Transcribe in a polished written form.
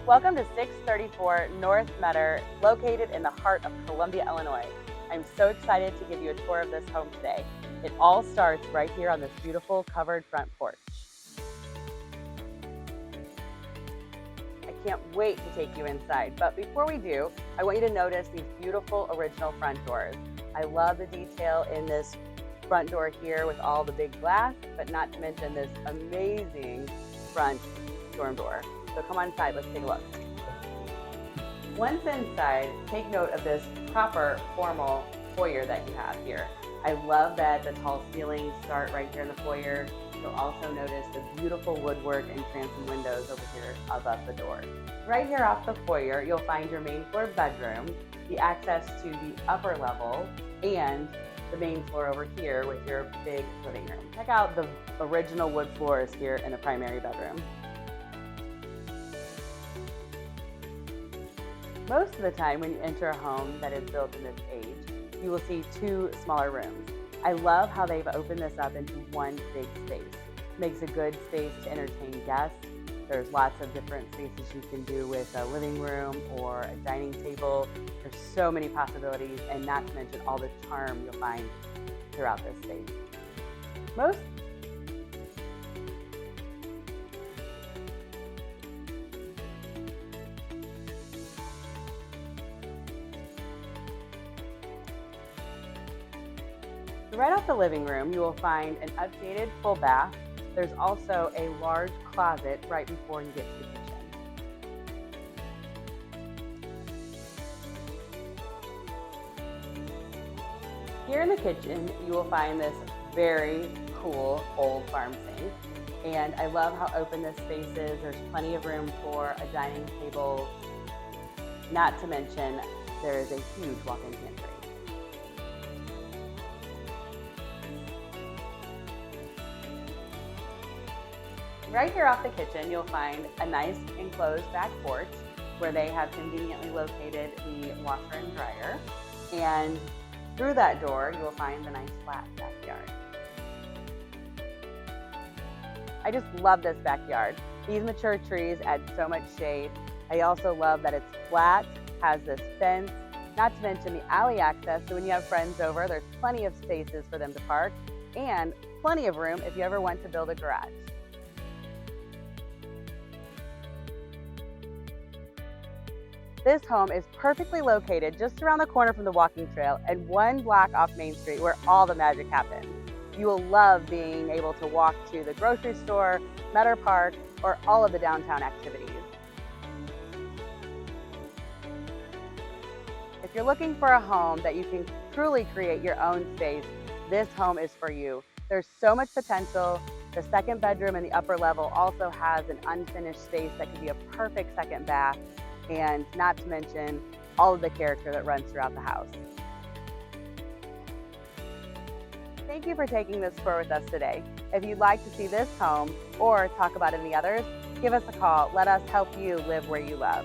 Welcome to 634 North Metter, located in the heart of Columbia, Illinois. I'm so excited to give you a tour of this home today. It all starts right here on this beautiful covered front porch. I can't wait to take you inside, but before we do, I want you to notice these beautiful original front doors. I love the detail in this front door here with all the big glass, but not to mention this amazing front storm door. So come on inside, let's take a look. Once inside, take note of this proper formal foyer that you have here. I love that the tall ceilings start right here in the foyer. You'll also notice the beautiful woodwork and transom windows over here above the door. Right here off the foyer, you'll find your main floor bedroom, the access to the upper level, and the main floor over here with your big living room. Check out the original wood floors here in the primary bedroom. Most of the time when you enter a home that is built in this age, you will see two smaller rooms. I love how they've opened this up into one big space. It makes a good space to entertain guests. There's lots of different spaces you can do with a living room or a dining table. There's so many possibilities, and not to mention all the charm you'll find throughout this space. Right off the living room, you will find an updated full bath. There's also a large closet right before you get to the kitchen. Here in the kitchen, you will find this very cool old farm sink. And I love how open this space is. There's plenty of room for a dining table. Not to mention, there is a huge walk-in pantry. Right here off the kitchen, you'll find a nice enclosed back porch where they have conveniently located the washer and dryer. And through that door, you'll find the nice flat backyard. I just love this backyard. These mature trees add so much shade. I also love that it's flat, has this fence, not to mention the alley access, so when you have friends over, there's plenty of spaces for them to park and plenty of room if you ever want to build a garage. This home is perfectly located just around the corner from the walking trail and one block off Main Street where all the magic happens. You will love being able to walk to the grocery store, Metter Park, or all of the downtown activities. If you're looking for a home that you can truly create your own space, this home is for you. There's so much potential. The second bedroom and the upper level also has an unfinished space that could be a perfect second bath, and not to mention all of the character that runs throughout the house. Thank you for taking this tour with us today. If you'd like to see this home or talk about any others, give us a call. Let us help you live where you love.